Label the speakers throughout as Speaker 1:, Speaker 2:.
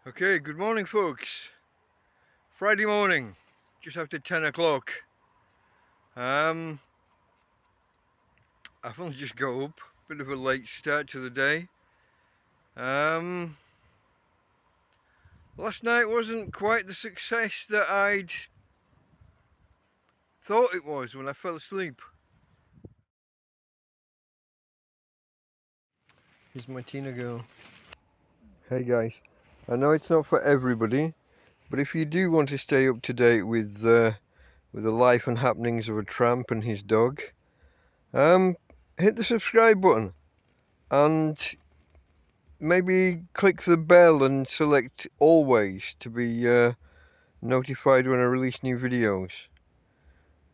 Speaker 1: Okay, good morning folks. Friday morning, just after 10 o'clock. I've only just got up, bit of a late start to the day. Last night wasn't quite the success that I'd thought it was when I fell asleep. Here's my Tina girl. Hey guys, I know it's not for everybody, but if you do want to stay up to date with the life and happenings of a tramp and his dog, hit the subscribe button and maybe click the bell and select always to be notified when I release new videos.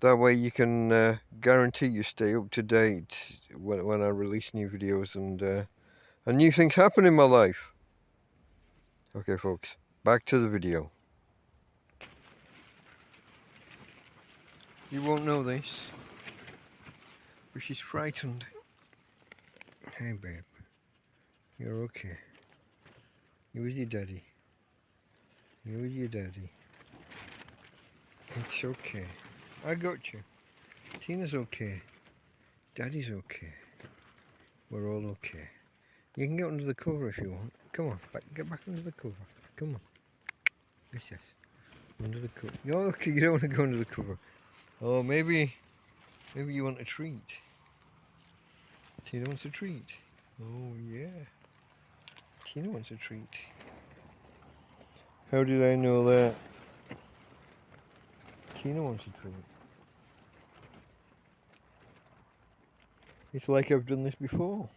Speaker 1: That way you can guarantee you stay up to date when I release new videos and new things happen in my life. Okay folks, back to the video. You won't know this, but she's frightened. Hey babe, you're okay. You with your daddy. You with your daddy. It's okay. I got you. Tina's okay. Daddy's okay. We're all okay. You can get under the cover if you want. Come on, get back under the cover. Come on. Yes. Under the cover. You're okay, you don't want to go under the cover. Oh, maybe you want a treat. Tina wants a treat. Oh, yeah. Tina wants a treat. How did I know that? Tina wants a treat. It's like I've done this before.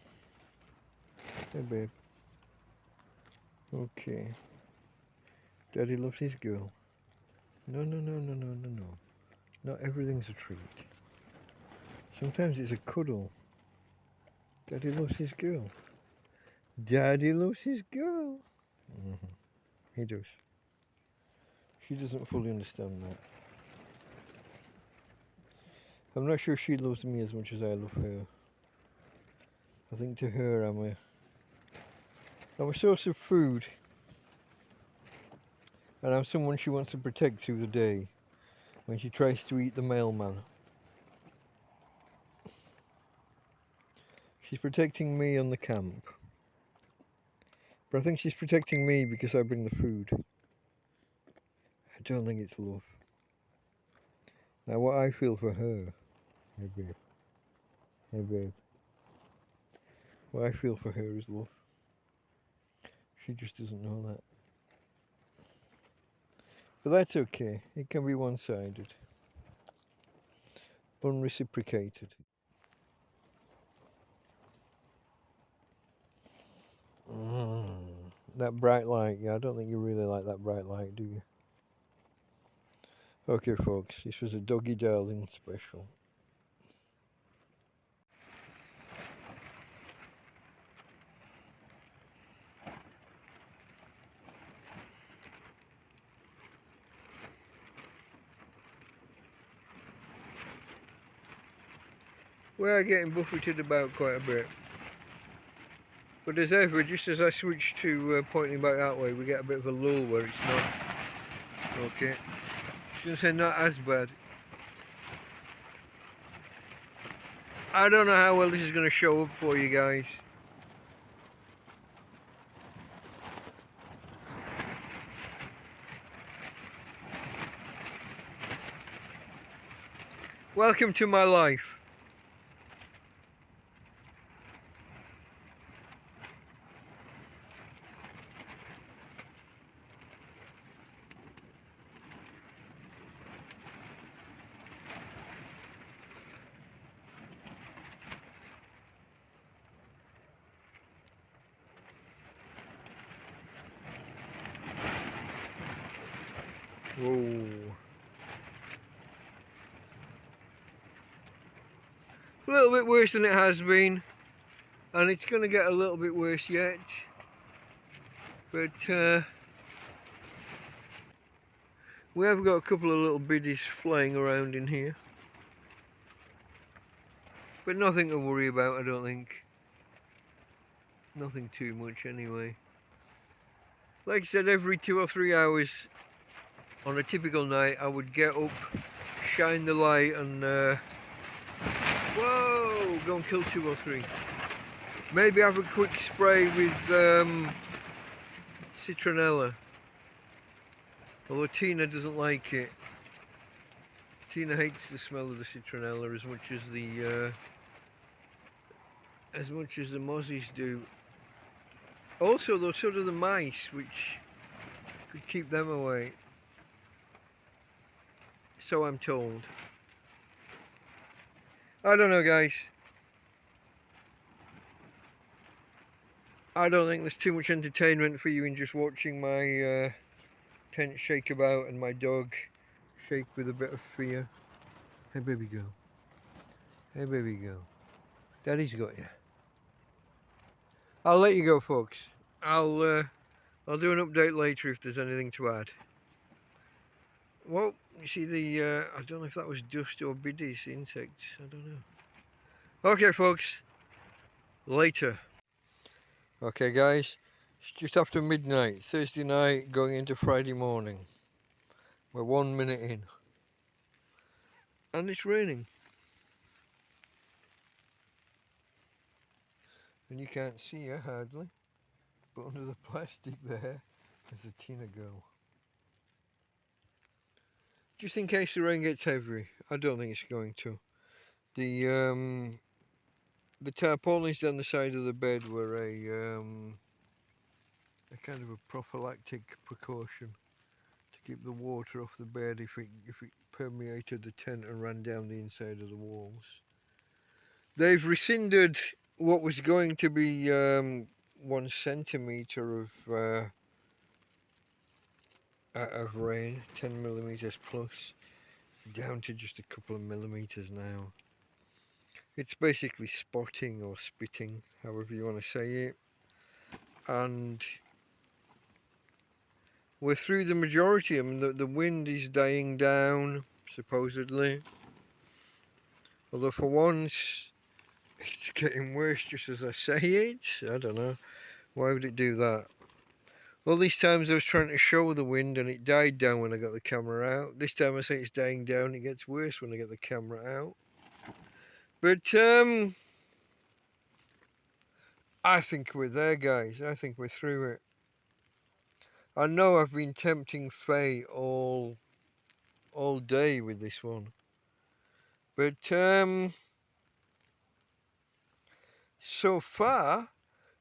Speaker 1: Hey, babe. Okay. Daddy loves his girl. No. Not everything's a treat. Sometimes it's a cuddle. Daddy loves his girl. Daddy loves his girl. He does. She doesn't fully understand that. I'm not sure she loves me as much as I love her. I think to her I'm a source of food. And I'm someone she wants to protect through the day when she tries to eat the mailman. She's protecting me on the camp. But I think she's protecting me because I bring the food. I don't think it's love. Now what I feel for her, hey babe, what I feel for her is love. She just doesn't know that. But that's okay, it can be one-sided. Unreciprocated. That bright light, yeah, I don't think you really like that bright light, do you? Okay folks, this was a Doggie Darling special. We're getting buffeted about quite a bit. But as ever, just as I switch to pointing back that way, we get a bit of a lull where it's not. Okay. I was going to say not as bad. I don't know how well this is going to show up for you guys. Welcome to my life. Whoa. A little bit worse than it has been. And it's going to get a little bit worse yet. But we have got a couple of little biddies flying around in here. But nothing to worry about, I don't think. Nothing too much anyway. Like I said, every 2 or 3 hours on a typical night, I would get up, shine the light, and whoa, go and kill 2 or 3. Maybe have a quick spray with citronella. Although Tina doesn't like it. Tina hates the smell of the citronella as much as the mozzies do. Also, though, so do the mice, which could keep them away. So I'm told. I don't know, guys. I don't think there's too much entertainment for you in just watching my tent shake about and my dog shake with a bit of fear. Hey, baby girl. Hey, baby girl. Daddy's got you. I'll let you go, folks. I'll do an update later if there's anything to add. Well, you see I don't know if that was dust or biddies, insects. I don't know. Okay, folks. Later. Okay, guys. It's just after midnight, Thursday night, going into Friday morning. We're 1 minute in. And it's raining. And you can't see her hardly. But under the plastic there, there's a Tina girl. Just in case the rain gets heavy. I don't think it's going to. The tarpaulins down the side of the bed were a kind of a prophylactic precaution to keep the water off the bed if it permeated the tent and ran down the inside of the walls. They've rescinded what was going to be 1 centimetre of rain, 10 millimetres plus, down to just a couple of millimetres now. It's basically spotting or spitting, however you want to say it. And we're through the majority. I mean, the wind is dying down, supposedly. Although for once, it's getting worse just as I say it. I don't know. Why would it do that? All these times I was trying to show the wind and it died down when I got the camera out. This time I say it's dying down, it gets worse when I get the camera out. But, I think we're there, guys. I think we're through it. I know I've been tempting Faye all day with this one. But, so far,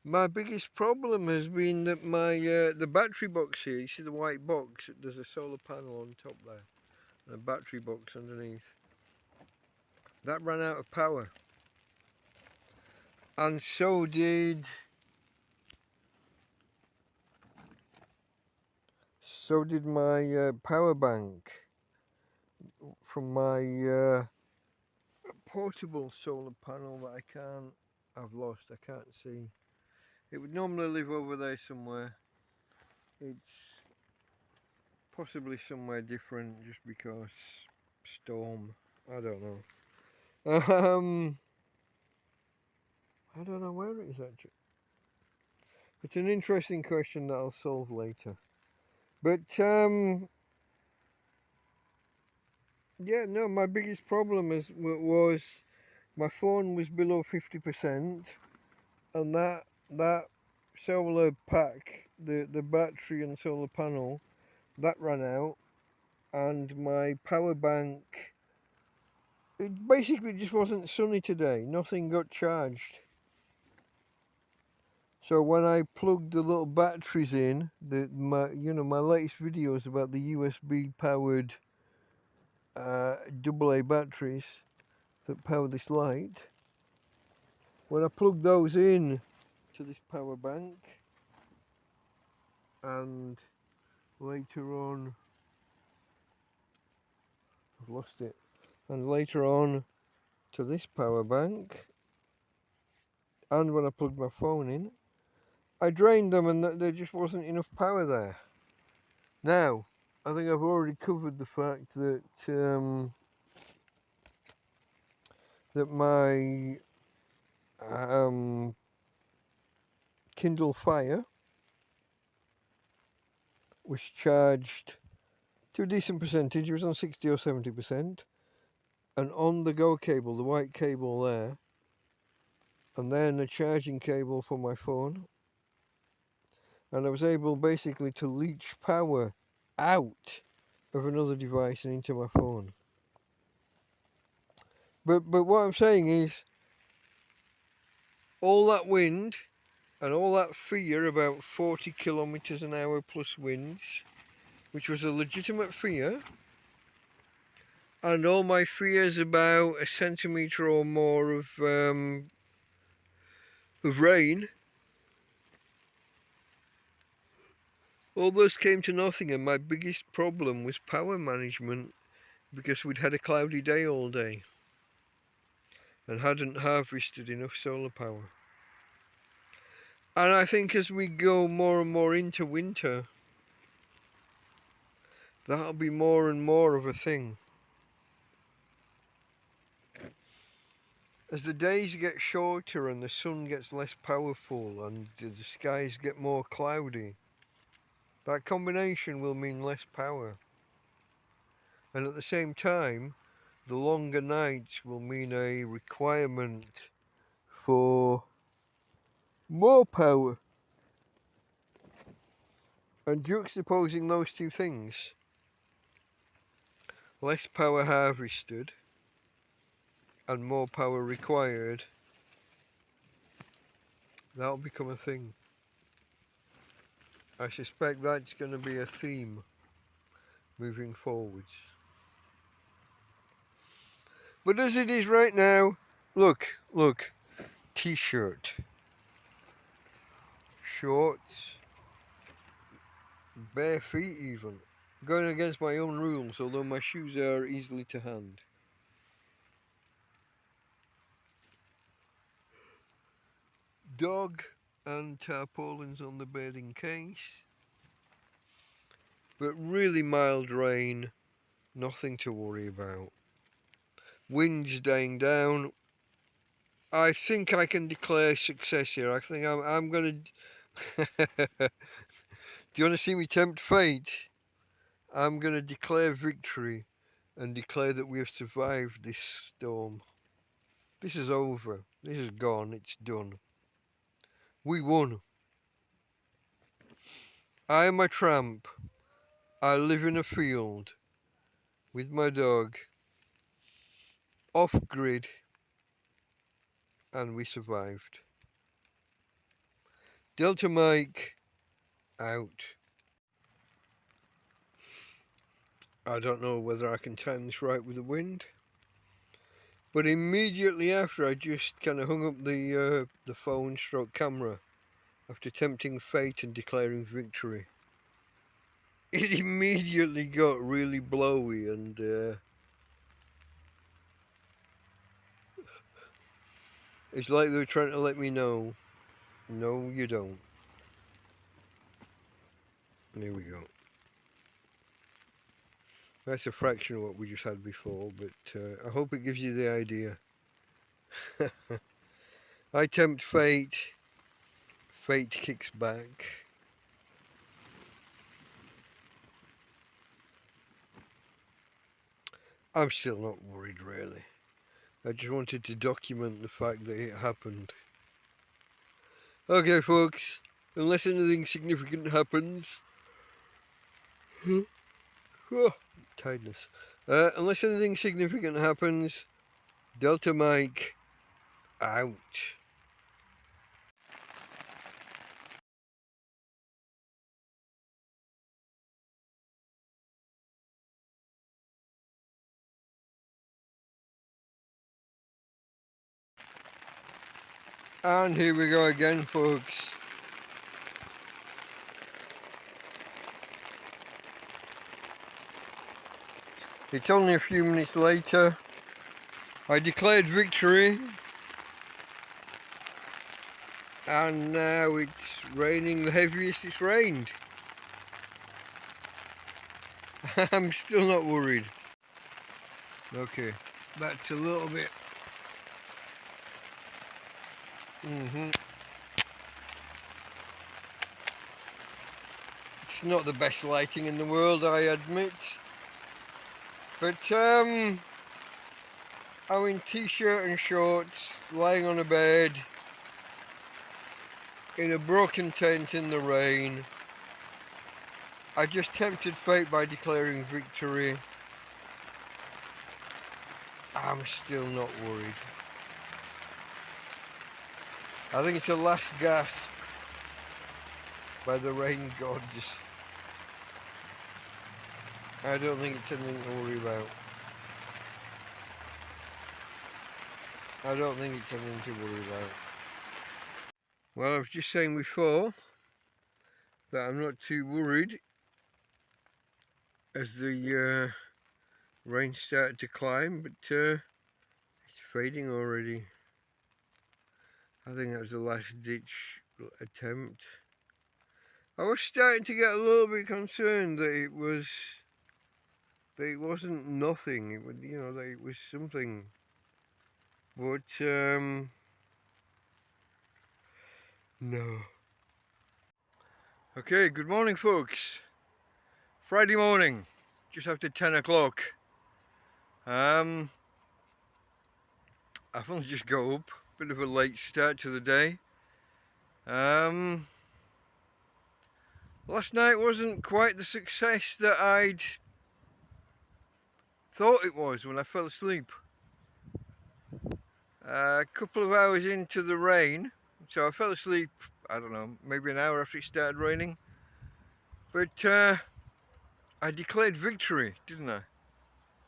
Speaker 1: my biggest problem has been that my the battery box here, you see the white box, there's a solar panel on top there, and a battery box underneath. That ran out of power. And so did my power bank from my portable solar panel that I've lost, I can't see. It would normally live over there somewhere. It's possibly somewhere different just because storm. I don't know. I don't know where it is actually. It's an interesting question that I'll solve later. But yeah, no, my biggest problem was my phone was below 50%, and that solar pack, the battery and solar panel, that ran out, and my power bank, it basically just wasn't sunny today. Nothing got charged. So when I plugged the little batteries in, my latest videos about the USB powered AA batteries that power this light, when I plugged those in to this power bank, and later on, I've lost it, and later on to this power bank, and when I plugged my phone in, I drained them and there just wasn't enough power there. Now, I think I've already covered the fact that my Kindle Fire was charged to a decent percentage. It was on 60 or 70%. And on the go cable, the white cable there, and then a charging cable for my phone. And I was able basically to leach power out of another device and into my phone. But what I'm saying is, all that wind and all that fear about 40 kilometers an hour plus winds, which was a legitimate fear, and all my fears about a centimetre or more of rain, all those came to nothing, and my biggest problem was power management, because we'd had a cloudy day all day and hadn't harvested enough solar power. And I think as we go more and more into winter, that'll be more and more of a thing. As the days get shorter and the sun gets less powerful and the skies get more cloudy, that combination will mean less power. And at the same time, the longer nights will mean a requirement for more power. And juxtaposing those two things, less power harvested and more power required, that'll become a thing. I suspect that's going to be a theme moving forwards. But as it is right now, look, t-shirt, shorts, bare feet even. Going against my own rules, although my shoes are easily to hand. Dog and tarpaulins on the bedding case. But really mild rain, nothing to worry about. Winds dying down. I think I can declare success here. I think I'm going to... Do you want to see me tempt fate? I'm going to declare victory and declare that we have survived this storm. This is over. This is gone. It's done. We won. I am a tramp. I live in a field with my dog, off-grid, and we survived. Delta Mike, out. I don't know whether I can time this right with the wind, but immediately after I just kind of hung up the phone stroke camera after tempting fate and declaring victory. It immediately got really blowy and it's like they were trying to let me know, no you don't. There we go. That's a fraction of what we just had before, but I hope it gives you the idea. I tempt fate, fate kicks back. I'm still not worried really. I just wanted to document the fact that it happened. Okay folks, unless anything significant happens... Oh, tiredness. Unless anything significant happens, Delta Mike, out. And here we go again folks. It's only a few minutes later. I declared victory. And now it's raining the heaviest it's rained. I'm still not worried. Okay, that's a little bit. It's not the best lighting in the world, I admit. But I'm in t-shirt and shorts, lying on a bed, in a broken tent in the rain. I just tempted fate by declaring victory. I'm still not worried. I think it's a last gasp by the rain gods. I don't think it's anything to worry about. I don't think it's anything to worry about. Well, I was just saying before that I'm not too worried as the rain started to climb, but it's fading already. I think that was the last ditch attempt. I was starting to get a little bit concerned that it wasn't nothing. It would, that it was something. But no. Okay, good morning, folks. Friday morning, just after 10 o'clock. I've only just got up. Bit of a late start to the day. Last night wasn't quite the success that I'd thought it was when I fell asleep. A couple of hours into the rain, so I fell asleep, I don't know, maybe an hour after it started raining. But I declared victory, didn't I?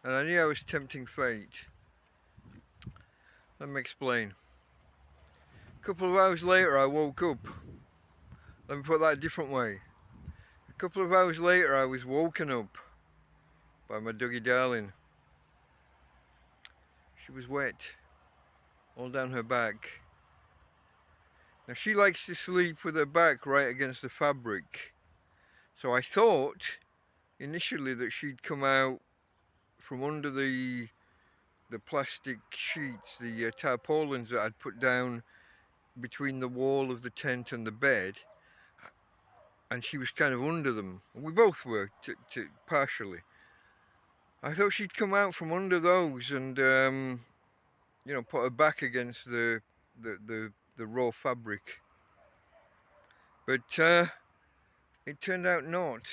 Speaker 1: And I knew I was tempting fate. Let me explain. A couple of hours later I woke up. Let me put that a different way. A couple of hours later I was woken up by my Doggie darling. She was wet, all down her back. Now she likes to sleep with her back right against the fabric. So I thought initially that she'd come out from under the plastic sheets, the tarpaulins that I'd put down between the wall of the tent and the bed, and she was kind of under them. We both were, partially. I thought she'd come out from under those and put her back against the raw fabric. But it turned out not.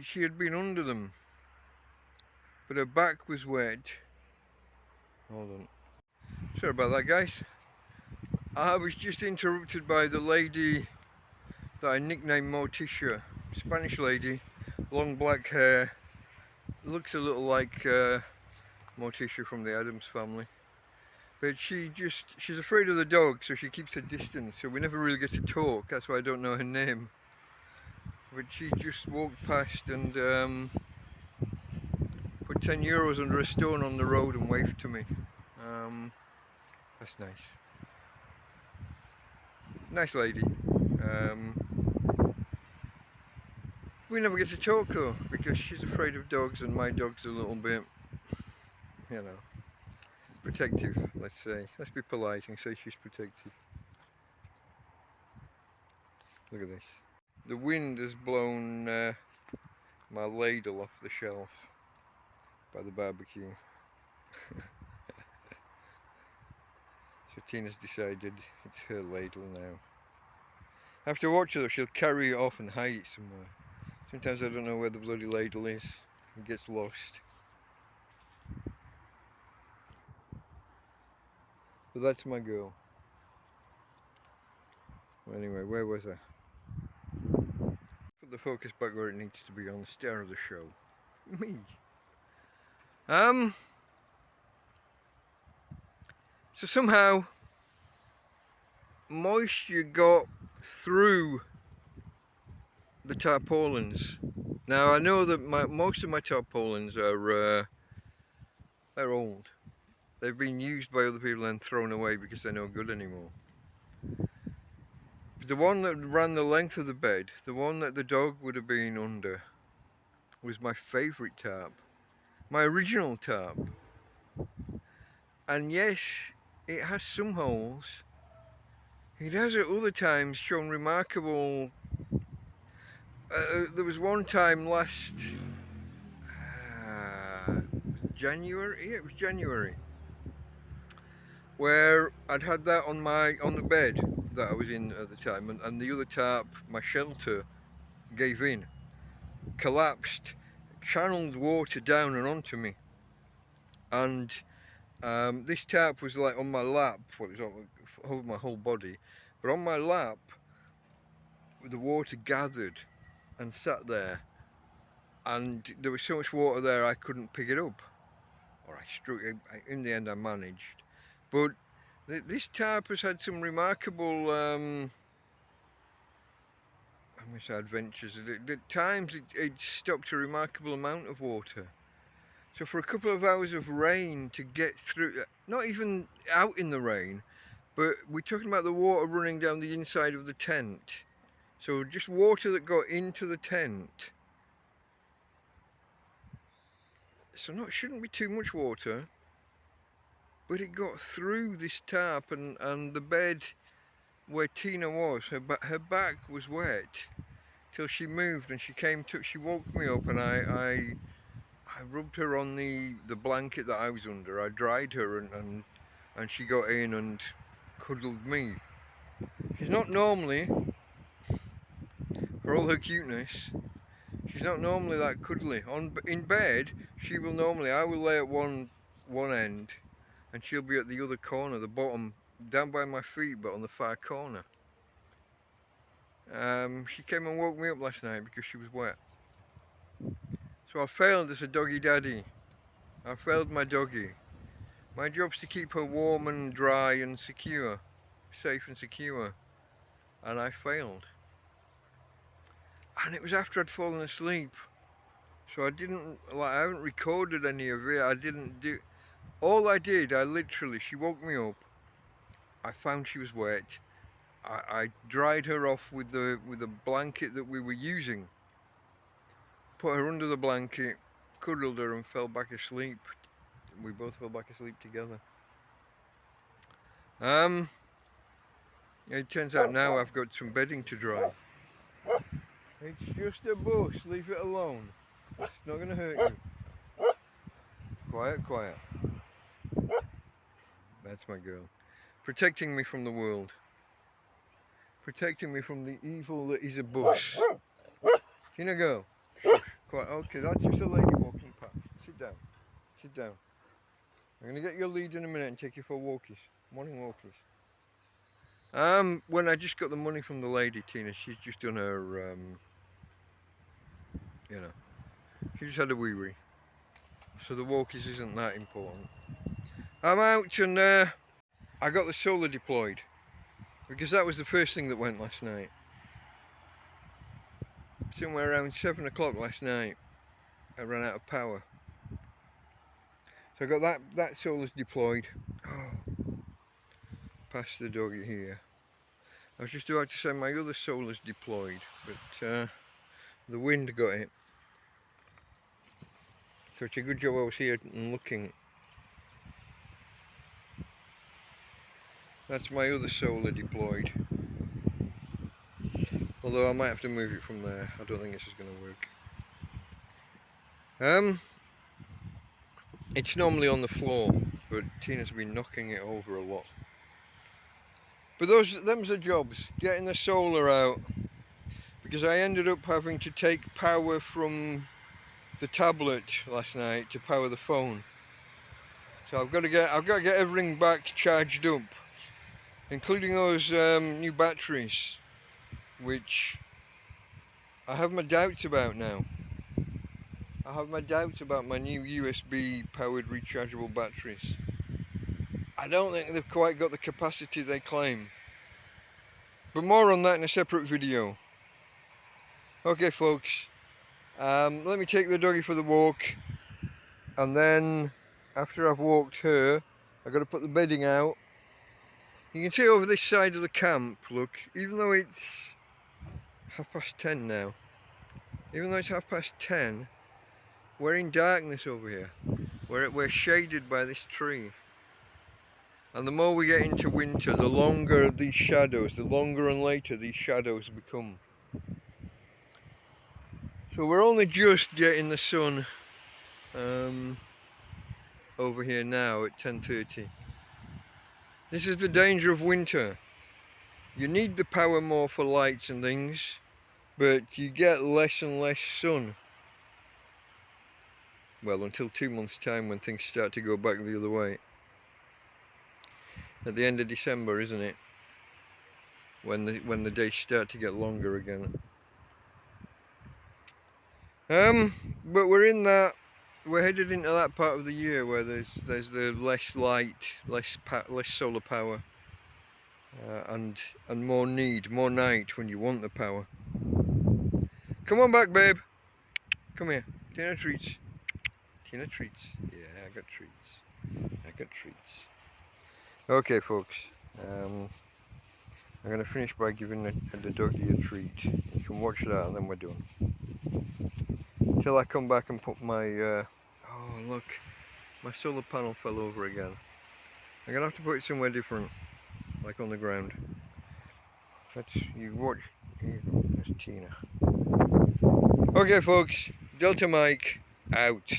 Speaker 1: She had been under them, but her back was wet. Hold on. Sorry about that, guys. I was just interrupted by the lady that I nicknamed Morticia. Spanish lady, long black hair, looks a little like Morticia from the Addams Family. But she's afraid of the dog, so she keeps her distance, so we never really get to talk. That's why I don't know her name. But she just walked past and put 10 euros under a stone on the road and waved to me. That's nice. Nice lady. We never get to talk though, because she's afraid of dogs and my dog's a little bit, protective, let's say. Let's be polite and say she's protective. Look at this. The wind has blown my ladle off the shelf by the barbecue. So Tina's decided it's her ladle now. I have to watch her though, she'll carry it off and hide it somewhere. Sometimes I don't know where the bloody ladle is. It gets lost. But that's my girl. Well, anyway, where was I? Put the focus back where it needs to be, on the star of the show. Me. So somehow moisture got through the tarpaulins. Now I know that most of my tarpaulins are they're old. They've been used by other people and thrown away because they're no good anymore. But the one that ran the length of the bed, the one that the dog would have been under, was my favourite tarp. My original tarp. And yes, it has some holes, He has at other times shown remarkable. There was one time last January. Yeah, it was January, where I'd had that on the bed that I was in at the time, and the other tarp, my shelter, gave in, collapsed, channeled water down and onto me, and this tarp was like on my lap. Well, it was over my whole body, but on my lap, the water gathered and sat there, and there was so much water there I couldn't pick it up, or I struck. In the end, I managed, but this tarp has had some remarkable adventures. At times it stopped a remarkable amount of water. So for a couple of hours of rain to get through, not even out in the rain, but we're talking about the water running down the inside of the tent. So just water that got into the tent. So shouldn't be too much water, but it got through this tarp, and the bed where Tina was, her back was wet till she moved, and she woke me up, and I rubbed her on the blanket that I was under. I dried her, and she got in and cuddled me. She's not normally, for all her cuteness, she's not normally that cuddly. In bed, she will normally, I will lay at one end, and she'll be at the other corner, the bottom, down by my feet, but on the far corner. She came and woke me up last night because she was wet. So I failed as a doggy daddy. I failed my doggy. My job's to keep her warm and dry and secure, safe and secure, and I failed. And it was after I'd fallen asleep, so I haven't recorded any of it. All I did, she woke me up, I found she was wet, I dried her off with the blanket that we were using, put her under the blanket, cuddled her, and fell back asleep. We both fell back asleep together. It turns out now I've got some bedding to dry. It's just a bush, leave it alone. It's not going to hurt you. Quiet, quiet. That's my girl. Protecting me from the world. Protecting me from the evil that is a bush. Tina, girl. Shush. Quiet. Okay, that's just a lady walking past. Sit down. Sit down. I'm going to get your lead in a minute and take you for walkies. Morning walkies. When I just got the money from the lady, Tina, she's just done her, she just had a wee-wee. So the walkies isn't that important. I'm out, and I got the solar deployed, because that was the first thing that went last night. Somewhere around 7 o'clock last night, I ran out of power. So I got that solar's deployed. Oh, past the doggy here. I was just about to say my other solar's deployed, but the wind got it. So it's a good job I was here and looking. That's my other solar deployed. Although I might have to move it from there. I don't think this is going to work. It's normally on the floor, but Tina's been knocking it over a lot. But them's the jobs, getting the solar out, because I ended up having to take power from the tablet last night to power the phone. So I've got to get everything back charged up, including those new batteries, which I have my doubts about now. I have my doubts about my new USB powered rechargeable batteries. I don't think they've quite got the capacity they claim. But more on that in a separate video. Okay folks, let me take the doggy for the walk, and then after I've walked her, I've got to put the bedding out. You can see over this side of the camp, look, even though it's 10:30 now, even though it's 10:30, we're in darkness over here. We're shaded by this tree. And the more we get into winter, the longer these shadows, the longer and later these shadows become. So we're only just getting the sun over here now at 10:30. This is the danger of winter. You need the power more for lights and things, but you get less and less sun. Well, until 2 months' time when things start to go back the other way. At the end of December, isn't it? When the days start to get longer again. But we're headed into that part of the year where there's the less light, less solar power, and more night when you want the power. Come on back, babe. Come here. Tina treats. Tina treats. Yeah, I got treats. I got treats. Okay, folks. I'm going to finish by giving the doggie a treat. You can watch that and then we're done. Till I come back and put my... oh, look. My solar panel fell over again. I'm going to have to put it somewhere different. Like on the ground. You watch. Here you go. There's Tina. Okay, folks. Delta Mike out.